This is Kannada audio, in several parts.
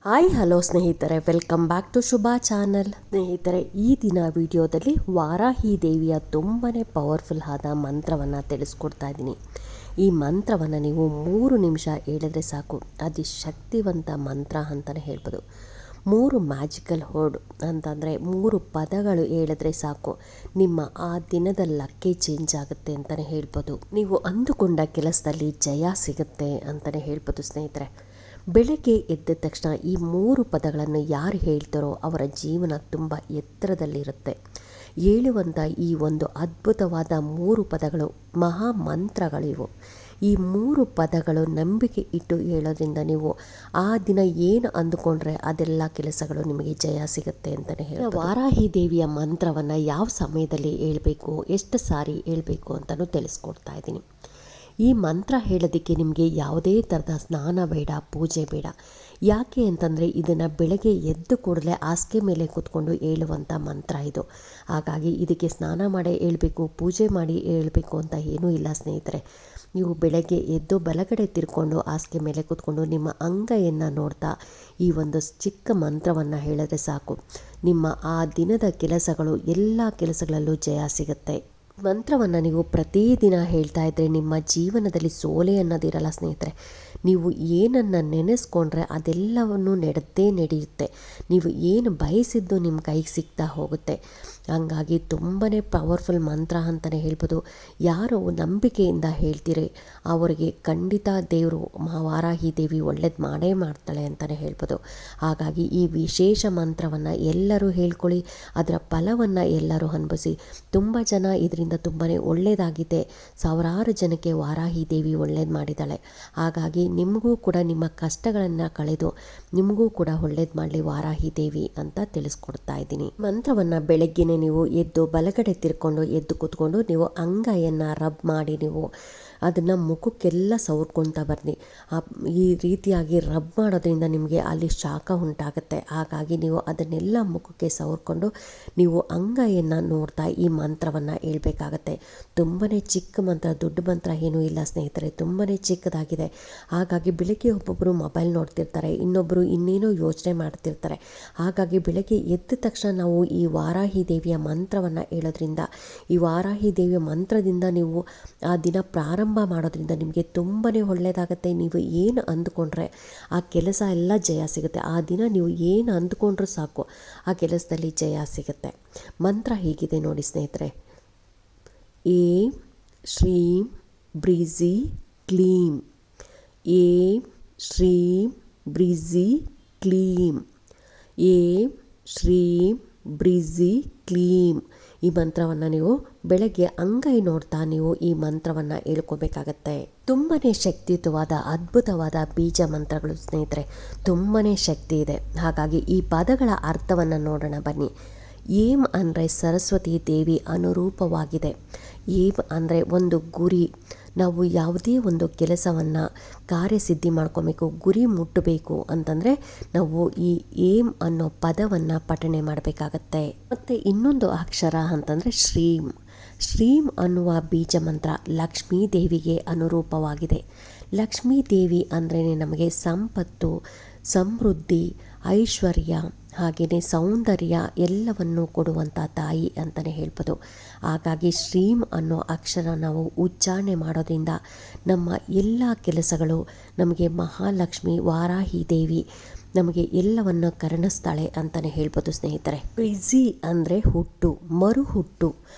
ಹಾಯ್ ಹಲೋ ಸ್ನೇಹಿತರೆ, welcome back to Shubha channel. ಸ್ನೇಹಿತರೆ, ಈ ದಿನ ವಿಡಿಯೋದಲ್ಲಿ ವಾರಾಹಿ ದೇವಿಯ ತುಂಬಾ ಪವರ್ಫುಲ್ ಆದ ಮಂತ್ರವನ್ನು ತಿಳಿಸ್ಕೊಡ್ತಾ ಇದ್ದೀನಿ. ಈ ಮಂತ್ರವನ್ನು ನೀವು 3 ನಿಮಿಷ ಹೇಳಿದ್ರೆ ಸಾಕು. ಅದು ಶಕ್ತಿವಂತ ಮಂತ್ರ ಅಂತಲೇ ಹೇಳ್ಬೋದು. 3 ಮ್ಯಾಜಿಕಲ್ ವರ್ಡ್ ಅಂತಂದರೆ 3 ಪದಗಳು ಹೇಳಿದ್ರೆ ಸಾಕು, ನಿಮ್ಮ ಆ ದಿನದ ಲಕ್ಕೇ ಚೇಂಜ್ ಆಗುತ್ತೆ ಅಂತಲೇ ಹೇಳ್ಬೋದು. ನೀವು ಅಂದುಕೊಂಡ ಕೆಲಸದಲ್ಲಿ ಜಯ ಸಿಗುತ್ತೆ ಅಂತಲೇ ಹೇಳ್ಬೋದು. ಸ್ನೇಹಿತರೆ, ಬೆಳಗ್ಗೆ ಎದ್ದ ತಕ್ಷಣ ಈ 3 ಪದಗಳನ್ನು ಯಾರು ಹೇಳ್ತಾರೋ ಅವರ ಜೀವನ ತುಂಬ ಎತ್ತರದಲ್ಲಿರುತ್ತೆ. ಹೇಳುವಂಥ ಈ ಒಂದು ಅದ್ಭುತವಾದ 3 ಪದಗಳು ಮಹಾ ಮಂತ್ರಗಳಿವು. ಈ 3 ಪದಗಳು ನಂಬಿಕೆ ಇಟ್ಟು ಹೇಳೋದ್ರಿಂದ ನೀವು ಆ ದಿನ ಏನು ಅಂದುಕೊಂಡ್ರೆ ಅದೆಲ್ಲ ಕೆಲಸಗಳು ನಿಮಗೆ ಜಯ ಸಿಗುತ್ತೆ ಅಂತಲೇ ಹೇಳಿ. ವಾರಾಹಿ ದೇವಿಯ ಮಂತ್ರವನ್ನು ಯಾವ ಸಮಯದಲ್ಲಿ ಹೇಳಬೇಕು, ಎಷ್ಟು ಸಾರಿ ಹೇಳಬೇಕು ಅಂತಲೂ ತಿಳಿಸ್ಕೊಡ್ತಾ ಇದ್ದೀನಿ. ಈ ಮಂತ್ರ ಹೇಳೋದಕ್ಕೆ ನಿಮಗೆ ಯಾವುದೇ ಥರದ ಸ್ನಾನ ಬೇಡ, ಪೂಜೆ ಬೇಡ. ಯಾಕೆ ಅಂತಂದರೆ ಇದನ್ನು ಬೆಳಗ್ಗೆ ಎದ್ದು ಕೂಡಲೇ ಹಾಸಿಗೆ ಮೇಲೆ ಕೂತ್ಕೊಂಡು ಹೇಳುವಂಥ ಮಂತ್ರ ಇದು. ಹಾಗಾಗಿ ಇದಕ್ಕೆ ಸ್ನಾನ ಮಾಡೇ ಹೇಳಬೇಕು, ಪೂಜೆ ಮಾಡಿ ಹೇಳಬೇಕು ಅಂತ ಏನೂ ಇಲ್ಲ ಸ್ನೇಹಿತರೆ. ನೀವು ಬೆಳಗ್ಗೆ ಎದ್ದು ಬಲಗಡೆ ತಿರ್ಕೊಂಡು ಹಾಸಿಗೆ ಮೇಲೆ ಕೂತ್ಕೊಂಡು ನಿಮ್ಮ ಅಂಗೈಯನ್ನು ನೋಡ್ತಾ ಈ ಒಂದು ಚಿಕ್ಕ ಮಂತ್ರವನ್ನು ಹೇಳಿದ್ರೆ ಸಾಕು, ನಿಮ್ಮ ಆ ದಿನದ ಕೆಲಸಗಳು ಎಲ್ಲ ಕೆಲಸಗಳಲ್ಲೂ ಜಯ ಸಿಗುತ್ತೆ. ಮಂತ್ರವನ್ನು ನೀವು ಪ್ರತಿದಿನ ಹೇಳ್ತಾ ಇದ್ದರೆ ನಿಮ್ಮ ಜೀವನದಲ್ಲಿ ಸೋಲೆ ಅನ್ನೋದಿರಲ್ಲ ಸ್ನೇಹಿತರೆ. ನೀವು ಏನನ್ನು ನೆನೆಸ್ಕೊಂಡ್ರೆ ಅದೆಲ್ಲವನ್ನು ನಡೆಯುತ್ತೆ. ನೀವು ಏನು ಬಯಸಿದ್ದು ನಿಮ್ಮ ಕೈಗೆ ಸಿಗ್ತಾ ಹೋಗುತ್ತೆ. ಹಂಗಾಗಿ ತುಂಬಾ ಪವರ್ಫುಲ್ ಮಂತ್ರ ಅಂತಲೇ ಹೇಳ್ಬೋದು. ಯಾರು ನಂಬಿಕೆಯಿಂದ ಹೇಳ್ತೀರಿ ಅವರಿಗೆ ಖಂಡಿತ ದೇವರು ವಾರಾಹಿ ದೇವಿ ಒಳ್ಳೇದು ಮಾಡೇ ಮಾಡ್ತಾಳೆ ಅಂತಲೇ ಹೇಳ್ಬೋದು. ಹಾಗಾಗಿ ಈ ವಿಶೇಷ ಮಂತ್ರವನ್ನು ಎಲ್ಲರೂ ಹೇಳ್ಕೊಳ್ಳಿ, ಅದರ ಫಲವನ್ನು ಎಲ್ಲರೂ ಅನುಭವಿಸಿ. ತುಂಬ ಜನ ಇದರಿಂದ ತುಂಬಾ ಒಳ್ಳೆಯದಾಗಿದೆ. ಸಾವಿರಾರು ಜನಕ್ಕೆ ವಾರಾಹಿ ದೇವಿ ಒಳ್ಳೇದು ಮಾಡಿದ್ದಾಳೆ. ಹಾಗಾಗಿ ನಿಮಗೂ ಕೂಡ ನಿಮ್ಮ ಕಷ್ಟಗಳನ್ನು ಕಳೆದು ನಿಮಗೂ ಕೂಡ ಒಳ್ಳೇದು ಮಾಡಲಿ ವಾರಾಹಿ ದೇವಿ ಅಂತ ತಿಳಿಸ್ಕೊಡ್ತಾ ಇದ್ದೀನಿ. ಮಂತ್ರವನ್ನು ಬೆಳಗ್ಗೆನೇ ನೀವು ಎದ್ದು ಬಲಗಡೆ ತಿರ್ಕೊಂಡು ಎದ್ದು ಕೂತ್ಕೊಂಡು ನೀವು ಅಂಗೈಯನ್ನು ರಬ್ ಮಾಡಿ ನೀವು ಅದನ್ನು ಮುಖಕ್ಕೆಲ್ಲ ಸವರ್ಕೊಳ್ತಾ ಬನ್ನಿ. ಈ ರೀತಿಯಾಗಿ ರಬ್ ಮಾಡೋದ್ರಿಂದ ನಿಮಗೆ ಅಲ್ಲಿ ಶಾಖ ಉಂಟಾಗುತ್ತೆ. ಹಾಗಾಗಿ ನೀವು ಅದನ್ನೆಲ್ಲ ಮುಖಕ್ಕೆ ಸವರ್ಕೊಂಡು ನೀವು ಅಂಗೈಯನ್ನು ನೋಡ್ತಾ ಈ ಮಂತ್ರವನ್ನು ಹೇಳ್ಬೇಕಾಗತ್ತೆ. ತುಂಬಾ ಚಿಕ್ಕ ಮಂತ್ರ, ದೊಡ್ಡ ಮಂತ್ರ ಏನೂ ಇಲ್ಲ ಸ್ನೇಹಿತರೆ, ತುಂಬಾ ಚಿಕ್ಕದಾಗಿದೆ. ಹಾಗಾಗಿ ಬೆಳಗ್ಗೆ ಒಬ್ಬೊಬ್ಬರು ಮೊಬೈಲ್ ನೋಡ್ತಿರ್ತಾರೆ, ಇನ್ನೊಬ್ಬರು ಇನ್ನೇನೋ ಯೋಚನೆ ಮಾಡ್ತಿರ್ತಾರೆ. ಹಾಗಾಗಿ ಬೆಳಗ್ಗೆ ಎದ್ದ ತಕ್ಷಣ ನಾವು ಈ ವಾರಾಹಿ ದೇವಿಯ ಮಂತ್ರವನ್ನು ಹೇಳೋದ್ರಿಂದ, ಈ ವಾರಾಹಿ ದೇವಿಯ ಮಂತ್ರದಿಂದ ನೀವು ಆ ದಿನ ಪ್ರಾರಂಭ ಮಾಡೋದ್ರಿಂದ ನಿಮಗೆ ತುಂಬಾ ಒಳ್ಳೆಯದಾಗುತ್ತೆ. ನೀವು ಏನು ಅಂದುಕೊಂಡ್ರೆ ಆ ಕೆಲಸ ಎಲ್ಲ ಜಯ ಸಿಗುತ್ತೆ. ಆ ದಿನ ನೀವು ಏನು ಅಂದುಕೊಂಡ್ರೂ ಸಾಕು, ಆ ಕೆಲಸದಲ್ಲಿ ಜಯ ಸಿಗುತ್ತೆ. ಮಂತ್ರ ಹೀಗಿದೆ ನೋಡಿ ಸ್ನೇಹಿತರೆ. ಏಂ ಶ್ರೀಂ ಬ್ರೀಝಿ ಕ್ಲೀಂ. ಏಂ ಶ್ರೀಂ ಬ್ರೀಝಿ ಕ್ಲೀಂ. ಏಂ ಶ್ರೀಂ ಬ್ರೀಝಿ ಕ್ಲೀಂ. ಈ ಮಂತ್ರವನ್ನು ನೀವು ಬೆಳಗ್ಗೆ ಅಂಗೈ ನೋಡ್ತಾ ನೀವು ಈ ಮಂತ್ರವನ್ನು ಹೇಳ್ಕೋಬೇಕಾಗತ್ತೆ. ತುಂಬಾ ಶಕ್ತಿಯುತವಾದ ಅದ್ಭುತವಾದ ಬೀಜ ಮಂತ್ರಗಳು ಸ್ನೇಹಿತರೆ, ತುಂಬಾ ಶಕ್ತಿ ಇದೆ. ಹಾಗಾಗಿ ಈ ಪದಗಳ ಅರ್ಥವನ್ನು ನೋಡೋಣ ಬನ್ನಿ. ಏಂ ಅಂದರೆ ಸರಸ್ವತಿ ದೇವಿ ಅನುರೂಪವಾಗಿದೆ. ಏಂ ಅಂದರೆ ಒಂದು ಗುರಿ. ನಾವು ಯಾವುದೇ ಒಂದು ಕೆಲಸವನ್ನು ಕಾರ್ಯಸಿದ್ಧಿ ಮಾಡ್ಕೋಬೇಕು, ಗುರಿ ಮುಟ್ಟಬೇಕು ಅಂತಂದರೆ ನಾವು ಈ ಏಮ್ ಅನ್ನೋ ಪದವನ್ನು ಪಠಣೆ ಮಾಡಬೇಕಾಗತ್ತೆ. ಮತ್ತು ಇನ್ನೊಂದು ಅಕ್ಷರ ಅಂತಂದರೆ ಶ್ರೀಂ. ಶ್ರೀಂ ಅನ್ನುವ ಬೀಜ ಮಂತ್ರ ಲಕ್ಷ್ಮೀ ದೇವಿಗೆ ಅನುರೂಪವಾಗಿದೆ. ಲಕ್ಷ್ಮೀ ದೇವಿ ಅಂದರೆ ನಮಗೆ ಸಂಪತ್ತು, ಸಮೃದ್ಧಿ, ಐಶ್ವರ್ಯ, ಹಾಗೆಯೇ ಸೌಂದರ್ಯ ಎಲ್ಲವನ್ನು ಕೊಡುವಂಥ ತಾಯಿ ಅಂತಲೇ ಹೇಳ್ಬೋದು. ಹಾಗಾಗಿ ಶ್ರೀಂ ಅನ್ನೋ ಅಕ್ಷರ ನಾವು ಉಚ್ಚಾರಣೆ ಮಾಡೋದ್ರಿಂದ ನಮ್ಮ ಎಲ್ಲ ಕೆಲಸಗಳು ನಮಗೆ ಮಹಾಲಕ್ಷ್ಮಿ ವಾರಾಹಿ ದೇವಿ ನಮಗೆ ಎಲ್ಲವನ್ನು ಕರುಣಿಸ್ತಾಳೆ ಅಂತಲೇ ಹೇಳ್ಬೋದು ಸ್ನೇಹಿತರೆ. ಬ್ರೀಝಿ ಅಂದರೆ ಹುಟ್ಟು, ಮರು ಹುಟ್ಟು.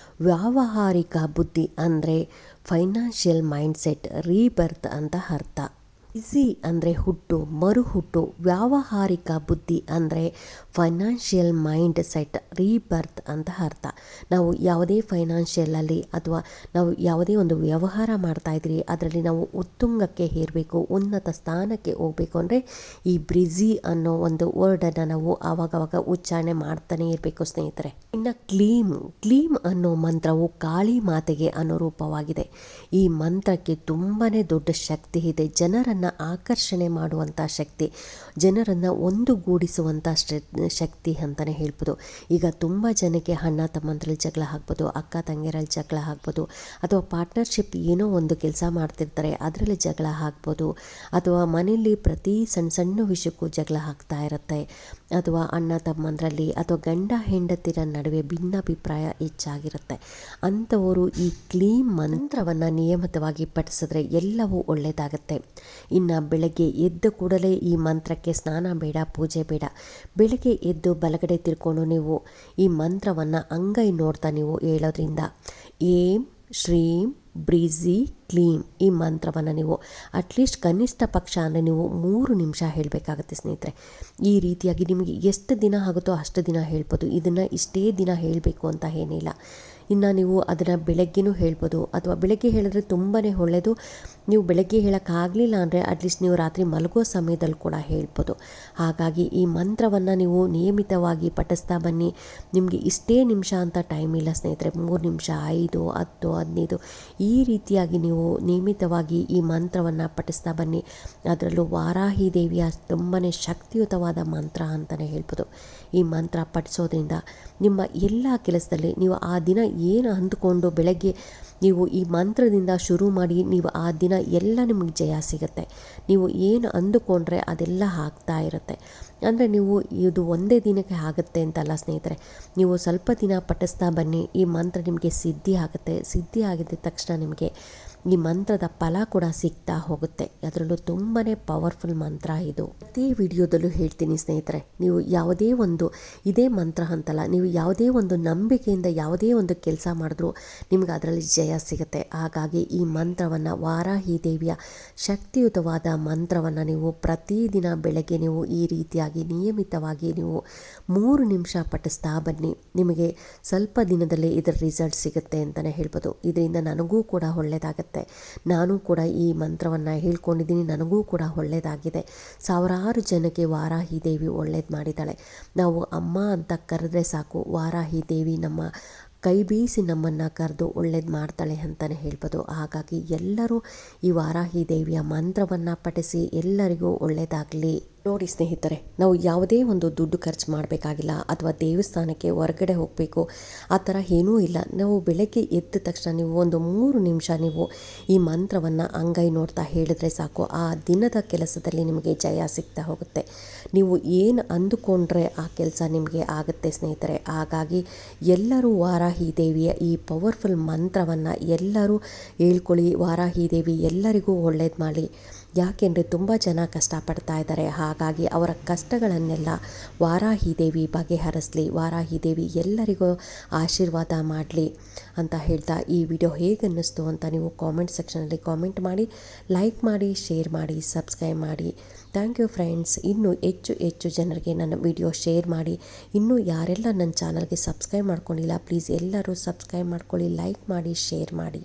ವ್ಯಾವಹಾರಿಕ ಬುದ್ಧಿ ಅಂದರೆ ಫೈನಾನ್ಷಿಯಲ್ ಮೈಂಡ್ಸೆಟ್, ರೀಬರ್ತ್ ಅಂತ ಅರ್ಥ. ಬ್ರೀಝಿ ಅಂದರೆ ಹುಟ್ಟು, ಮರು ಹುಟ್ಟು. ವ್ಯಾವಹಾರಿಕ ಬುದ್ಧಿ ಅಂದರೆ ಫೈನಾನ್ಷಿಯಲ್ ಮೈಂಡ್ ಸೆಟ್, ರೀಬರ್ತ್ ಅಂತ ಅರ್ಥ. ನಾವು ಯಾವುದೇ ಫೈನಾನ್ಷಿಯಲಲ್ಲಿ ಅಥವಾ ನಾವು ಯಾವುದೇ ಒಂದು ವ್ಯವಹಾರ ಮಾಡ್ತಾಯಿದ್ರಿ ಅದರಲ್ಲಿ ನಾವು ಉತ್ತುಂಗಕ್ಕೆ ಏರಬೇಕು, ಉನ್ನತ ಸ್ಥಾನಕ್ಕೆ ಹೋಗಬೇಕು ಅಂದರೆ ಈ ಬ್ರೀಝಿ ಅನ್ನೋ ಒಂದು ವರ್ಡನ್ನು ನಾವು ಆವಾಗವಾಗ ಉಚ್ಚಾರಣೆ ಮಾಡ್ತಾನೆ ಇರಬೇಕು ಸ್ನೇಹಿತರೆ. ಇನ್ನು ಕ್ಲೀಮ್. ಕ್ಲೀಮ್ ಅನ್ನೋ ಮಂತ್ರವು ಕಾಳಿ ಮಾತೆಗೆ ಅನುರೂಪವಾಗಿದೆ. ಈ ಮಂತ್ರಕ್ಕೆ ತುಂಬಾ ದೊಡ್ಡ ಶಕ್ತಿ ಇದೆ. ಜನರನ್ನು ಜನರನ್ನು ಆಕರ್ಷಣೆ ಮಾಡುವಂಥ ಶಕ್ತಿ, ಜನರನ್ನು ಒಂದುಗೂಡಿಸುವಂಥ ಶಕ್ತಿ ಅಂತಲೇ ಹೇಳ್ಬೋದು. ಈಗ ತುಂಬ ಜನಕ್ಕೆ ಅಣ್ಣ ತಮ್ಮಂದ್ರಲ್ಲಿ ಜಗಳ ಆಗ್ಬೋದು, ಅಕ್ಕ ತಂಗಿಯರಲ್ಲಿ ಜಗಳ ಆಗ್ಬೋದು, ಅಥವಾ ಪಾರ್ಟ್ನರ್ಶಿಪ್ ಏನೋ ಒಂದು ಕೆಲಸ ಮಾಡ್ತಿರ್ತಾರೆ ಅದರಲ್ಲಿ ಜಗಳ ಆಗ್ಬೋದು, ಅಥವಾ ಮನೆಯಲ್ಲಿ ಪ್ರತಿ ಸಣ್ಣ ಸಣ್ಣ ವಿಷಯಕ್ಕೂ ಜಗಳ ಆಗ್ತಾ ಇರುತ್ತೆ, ಅಥವಾ ಅಣ್ಣ ತಮ್ಮಂದ್ರಲ್ಲಿ ಅಥವಾ ಗಂಡ ಹೆಂಡತಿರ ನಡುವೆ ಭಿನ್ನಾಭಿಪ್ರಾಯ ಹೆಚ್ಚಾಗಿರುತ್ತೆ. ಅಂಥವರು ಈ ಕ್ಲೀನ್ ಮಂತ್ರವನ್ನು ನಿಯಮಿತವಾಗಿ ಪಠಿಸಿದ್ರೆ ಎಲ್ಲವೂ ಒಳ್ಳೆಯದಾಗುತ್ತೆ. ಇನ್ನು ಬೆಳಗ್ಗೆ ಎದ್ದ ಕೂಡಲೇ ಈ ಮಂತ್ರಕ್ಕೆ ಸ್ನಾನ ಬೇಡ, ಪೂಜೆ ಬೇಡ. ಬೆಳಗ್ಗೆ ಎದ್ದು ಬಲಗಡೆ ತಿರ್ಕೊಂಡು ನೀವು ಈ ಮಂತ್ರವನ್ನು ಅಂಗೈ ನೋಡ್ತಾ ನೀವು ಹೇಳೋದ್ರಿಂದ ಏಂ ಶ್ರೀಂ ಬ್ರೀಝಿ ಕ್ಲೀಮ್ ಈ ಮಂತ್ರವನ್ನು ನೀವು ಅಟ್ಲೀಸ್ಟ್ ಕನಿಷ್ಠ ಪಕ್ಷ ಅಂದರೆ ನೀವು 3 ನಿಮಿಷ ಹೇಳಬೇಕಾಗತ್ತೆ ಸ್ನೇಹಿತರೆ. ಈ ರೀತಿಯಾಗಿ ನಿಮಗೆ ಎಷ್ಟು ದಿನ ಆಗುತ್ತೋ ಅಷ್ಟು ದಿನ ಹೇಳ್ಬೋದು. ಇದನ್ನು ಇಷ್ಟೇ ದಿನ ಹೇಳಬೇಕು ಅಂತ ಏನಿಲ್ಲ. ಇನ್ನು ನೀವು ಅದನ್ನು ಬೆಳಗ್ಗೆನೂ ಹೇಳ್ಬೋದು, ಅಥವಾ ಬೆಳಗ್ಗೆ ಹೇಳಿದ್ರೆ ತುಂಬಾ ಒಳ್ಳೆಯದು. ನೀವು ಬೆಳಗ್ಗೆ ಹೇಳೋಕ್ಕಾಗಲಿಲ್ಲ ಅಂದರೆ ಅಟ್ಲೀಸ್ಟ್ ನೀವು ರಾತ್ರಿ ಮಲಗೋ ಸಮಯದಲ್ಲಿ ಕೂಡ ಹೇಳ್ಬೋದು. ಹಾಗಾಗಿ ಈ ಮಂತ್ರವನ್ನು ನೀವು ನಿಯಮಿತವಾಗಿ ಪಠಿಸ್ತಾ ಬನ್ನಿ. ನಿಮಗೆ ಇಷ್ಟೇ ನಿಮಿಷ ಅಂತ ಟೈಮ್ ಇಲ್ಲ ಸ್ನೇಹಿತರೆ, 3 ನಿಮಿಷ, 5, 10, 15 ಈ ರೀತಿಯಾಗಿ ನೀವು ನಿಯಮಿತವಾಗಿ ಈ ಮಂತ್ರವನ್ನು ಪಠಿಸ್ತಾ ಬನ್ನಿ. ಅದರಲ್ಲೂ ವಾರಾಹಿ ದೇವಿಯ ತುಂಬಾ ಶಕ್ತಿಯುತವಾದ ಮಂತ್ರ ಅಂತಲೇ ಹೇಳ್ಬೋದು. ಈ ಮಂತ್ರ ಪಠಿಸೋದ್ರಿಂದ ನಿಮ್ಮ ಎಲ್ಲ ಕೆಲಸದಲ್ಲಿ ನೀವು ಆ ದಿನ ಏನು ಅಂದುಕೊಂಡು ಬೆಳಗ್ಗೆ ನೀವು ಈ ಮಂತ್ರದಿಂದ ಶುರು ಮಾಡಿ ನೀವು ಆ ದಿನ ಎಲ್ಲ ನಿಮಗೆ ಜಯ ಸಿಗುತ್ತೆ. ನೀವು ಏನು ಅಂದುಕೊಂಡ್ರೆ ಅದೆಲ್ಲ ಆಗ್ತಾ ಇರುತ್ತೆ. ಅಂದರೆ ನೀವು ಇದು ಒಂದೇ ದಿನಕ್ಕೆ ಆಗುತ್ತೆ ಅಂತಲ್ಲ ಸ್ನೇಹಿತರೆ, ನೀವು ಸ್ವಲ್ಪ ದಿನ ಪಠಿಸ್ತಾ ಬನ್ನಿ. ಈ ಮಂತ್ರ ನಿಮಗೆ ಸಿದ್ಧಿ ಆಗುತ್ತೆ. ಸಿದ್ಧಿ ಆಗಿದ್ದ ತಕ್ಷಣ ನಿಮಗೆ ಈ ಮಂತ್ರದ ಫಲ ಕೂಡ ಸಿಗ್ತಾ ಹೋಗುತ್ತೆ. ಅದರಲ್ಲೂ ತುಂಬಾ ಪವರ್ಫುಲ್ ಮಂತ್ರ ಇದು. ಪ್ರತಿ ವಿಡಿಯೋದಲ್ಲೂ ಹೇಳ್ತೀನಿ ಸ್ನೇಹಿತರೆ, ನೀವು ಯಾವುದೇ ಒಂದು ಇದೇ ಮಂತ್ರ ಅಂತಲ್ಲ, ನೀವು ಯಾವುದೇ ಒಂದು ನಂಬಿಕೆಯಿಂದ ಯಾವುದೇ ಒಂದು ಕೆಲಸ ಮಾಡಿದ್ರೂ ನಿಮ್ಗೆ ಅದರಲ್ಲಿ ಜಯ ಸಿಗುತ್ತೆ. ಹಾಗಾಗಿ ಈ ಮಂತ್ರವನ್ನು, ವಾರಾಹಿ ದೇವಿಯ ಶಕ್ತಿಯುತವಾದ ಮಂತ್ರವನ್ನು ನೀವು ಪ್ರತಿದಿನ ಬೆಳಗ್ಗೆ ನೀವು ಈ ರೀತಿಯಾಗಿ ನಿಯಮಿತವಾಗಿ ನೀವು 3 ನಿಮಿಷ ಪಠಿಸ್ತಾ ಬನ್ನಿ. ನಿಮಗೆ ಸ್ವಲ್ಪ ದಿನದಲ್ಲೇ ಇದರ ರಿಸಲ್ಟ್ ಸಿಗುತ್ತೆ ಅಂತಲೇ ಹೇಳ್ಬೋದು. ಇದರಿಂದ ನನಗೂ ಕೂಡ ಒಳ್ಳೆಯದಾಗುತ್ತೆ. ನಾನು ಕೂಡ ಈ ಮಂತ್ರವನ್ನು ಹೇಳ್ಕೊಂಡಿದ್ದೀನಿ, ನನಗೂ ಕೂಡ ಒಳ್ಳೆಯದಾಗಿದೆ. ಸಾವಿರಾರು ಜನಕ್ಕೆ ವಾರಾಹಿ ದೇವಿ ಒಳ್ಳೇದು ಮಾಡಿದ್ದಾಳೆ. ನಾವು ಅಮ್ಮ ಅಂತ ಕರೆದ್ರೆ ಸಾಕು, ವಾರಾಹಿ ದೇವಿ ನಮ್ಮ ಕೈ ಬೀಸಿ ನಮ್ಮನ್ನು ಕರೆದು ಒಳ್ಳೇದು ಮಾಡ್ತಾಳೆ ಅಂತಲೇ ಹೇಳ್ಬೋದು. ಹಾಗಾಗಿ ಎಲ್ಲರೂ ಈ ವಾರಾಹಿ ದೇವಿಯ ಮಂತ್ರವನ್ನು ಪಠಿಸಿ ಎಲ್ಲರಿಗೂ ಒಳ್ಳೆಯದಾಗಲಿ. ನೋಡಿ ಸ್ನೇಹಿತರೆ, ನಾವು ಯಾವುದೇ ಒಂದು ದುಡ್ಡು ಖರ್ಚು ಮಾಡಬೇಕಾಗಿಲ್ಲ, ಅಥವಾ ದೇವಸ್ಥಾನಕ್ಕೆ ಹೊರಗಡೆ ಹೋಗಬೇಕು ಆ ಥರ ಏನೂ ಇಲ್ಲ. ನಾವು ಬೆಳಗ್ಗೆ ಎದ್ದ ತಕ್ಷಣ ನೀವು ಒಂದು 3 ನಿಮಿಷ ನೀವು ಈ ಮಂತ್ರವನ್ನು ಅಂಗೈ ನೋಡ್ತಾ ಹೇಳಿದ್ರೆ ಸಾಕು, ಆ ದಿನದ ಕೆಲಸದಲ್ಲಿ ನಿಮಗೆ ಜಯ ಸಿಗ್ತಾ ಹೋಗುತ್ತೆ. ನೀವು ಏನು ಅಂದುಕೊಂಡ್ರೆ ಆ ಕೆಲಸ ನಿಮಗೆ ಆಗುತ್ತೆ ಸ್ನೇಹಿತರೆ. ಹಾಗಾಗಿ ಎಲ್ಲರೂ ವಾರಾಹಿ ದೇವಿಯ ಈ ಪವರ್ಫುಲ್ ಮಂತ್ರವನ್ನು ಎಲ್ಲರೂ ಹೇಳ್ಕೊಳ್ಳಿ. ವಾರಾಹಿ ದೇವಿ ಎಲ್ಲರಿಗೂ ಒಳ್ಳೇದು ಮಾಡಿ. ಯಾಕೆಂದರೆ ತುಂಬ ಜನ ಕಷ್ಟಪಡ್ತಾ ಇದ್ದಾರೆ. ಹಾಗಾಗಿ ಅವರ ಕಷ್ಟಗಳನ್ನೆಲ್ಲ ವಾರಾಹಿ ದೇವಿ ಬಗೆಹರಿಸಲಿ, ವಾರಾಹಿ ದೇವಿ ಎಲ್ಲರಿಗೂ ಆಶೀರ್ವಾದ ಮಾಡಲಿ ಅಂತ ಹೇಳ್ತಾ ಈ ವಿಡಿಯೋ ಹೇಗೆ ಅನ್ನಿಸ್ತು ಅಂತ ನೀವು ಕಾಮೆಂಟ್ ಸೆಕ್ಷನಲ್ಲಿ ಕಾಮೆಂಟ್ ಮಾಡಿ, ಲೈಕ್ ಮಾಡಿ, ಶೇರ್ ಮಾಡಿ, ಸಬ್ಸ್ಕ್ರೈಬ್ ಮಾಡಿ. Thank you friends. ಇನ್ನೂ ಹೆಚ್ಚು ಜನರಿಗೆ ನನ್ನ ವಿಡಿಯೋ ಶೇರ್ ಮಾಡಿ. ಇನ್ನೂ ಯಾರೆಲ್ಲ ನನ್ನ ಚಾನಲ್ಗೆ ಸಬ್ಸ್ಕ್ರೈಬ್ ಮಾಡ್ಕೊಂಡಿಲ್ಲ ಪ್ಲೀಸ್ ಎಲ್ಲರೂ ಸಬ್ಸ್ಕ್ರೈಬ್ ಮಾಡ್ಕೊಳ್ಳಿ, ಲೈಕ್ ಮಾಡಿ, ಶೇರ್ ಮಾಡಿ.